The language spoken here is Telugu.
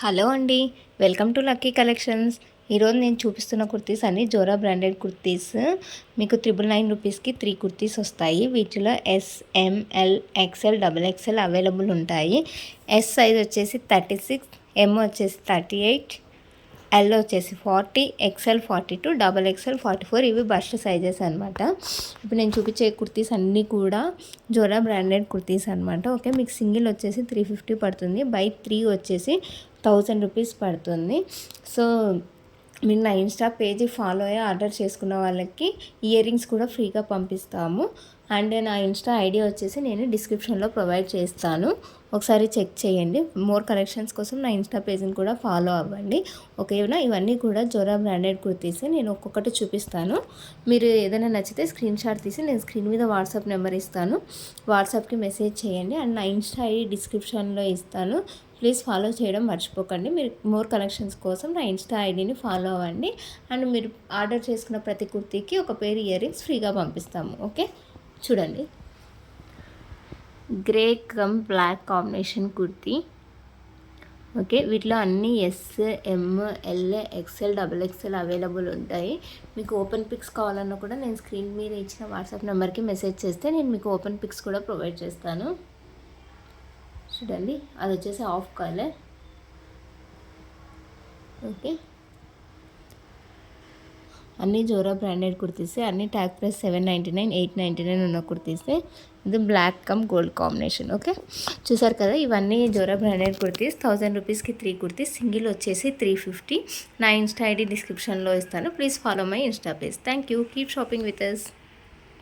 హలో అండి, వెల్కమ్ టు లక్కీ కలెక్షన్స్. ఈరోజు నేను చూపిస్తున్న కుర్తీస్ అన్ని జోరా బ్రాండెడ్ కుర్తీస్. మీకు 999 రూపీస్కి 3 కుర్తీస్ వస్తాయి. వీటిలో SML XL XXL అవైలబుల్ ఉంటాయి. ఎస్ సైజ్ వచ్చేసి 36, M వచ్చేసి 38, ఎల్ వచ్చేసి 40, XL 42, XXL 44. ఇవి బస్ట్ సైజెస్ అనమాట. ఇప్పుడు నేను చూపించే కుర్తీస్ అన్నీ కూడా జోరా బ్రాండెడ్ కుర్తీస్ అనమాట. ఓకే, మీకు సింగిల్ వచ్చేసి 350 పడుతుంది, బై 3 వచ్చేసి 1000 రూపీస్ పడుతుంది. సో మీరు నా ఇన్స్టా పేజీ ఫాలో అయ్యి ఆర్డర్ చేసుకున్న వాళ్ళకి ఇయర్ రింగ్స్ కూడా ఫ్రీగా పంపిస్తాము. అండ్ నా ఇన్స్టా ఐడి వచ్చేసి నేను డిస్క్రిప్షన్లో ప్రొవైడ్ చేస్తాను, ఒకసారి చెక్ చేయండి. మోర్ కలెక్షన్స్ కోసం నా ఇన్స్టా పేజ్ని కూడా ఫాలో అవ్వండి. ఓకేనా, ఇవన్నీ కూడా జోరా బ్రాండెడ్ కుర్తీస్. నేను ఒక్కొక్కటి చూపిస్తాను. మీరు ఏదైనా నచ్చితే స్క్రీన్ షాట్ తీసి నేను స్క్రీన్ మీద వాట్సాప్ నెంబర్ ఇస్తాను, వాట్సాప్కి మెసేజ్ చేయండి. అండ్ నా ఇన్స్టా ఐడి డిస్క్రిప్షన్లో ఇస్తాను, ప్లీజ్ ఫాలో చేయడం మర్చిపోకండి. మీరు మోర్ కలెక్షన్స్ కోసం నా ఇన్స్టా ఐడిని ఫాలో అవ్వండి. అండ్ మీరు ఆర్డర్ చేసుకున్న ప్రతి కుర్తీకి ఒక పేరు ఇయర్ రింగ్స్ ఫ్రీగా పంపిస్తాము. ఓకే, చూడండి, grey cum black combination kurti. Okay, వీటిలో అన్నీ SM, L, XL, XXL available ఉంటాయి. మీకు ఓపెన్ పిక్స్ కావాలన్నా కూడా నేను స్క్రీన్ మీద ఇచ్చిన వాట్సాప్ నెంబర్కి మెసేజ్ చేస్తే నేను మీకు ఓపెన్ పిక్స్ కూడా ప్రొవైడ్ చేస్తాను. చూడండి, అది వచ్చేసి ఆఫ్ కలర్. ఓకే, అన్నీ జోరా బ్రాండెడ్ కుర్తీసే, అన్ని ట్యాగ్ ప్రైస్ 799, 899 ఉన్న కుర్తీసే. ఇది black cum gold combination. Okay, చూసారు కదా, ఇవన్నీ జోరా బ్రాండెడ్ కుర్తీస్. 1000 రూపీస్కి 3 కుర్తీస్, సింగిల్ వచ్చేసి 350. నా ఇన్స్టా ఐడి డిస్క్రిప్షన్లో ఇస్తాను, please follow my insta page. Thank you, keep shopping with us.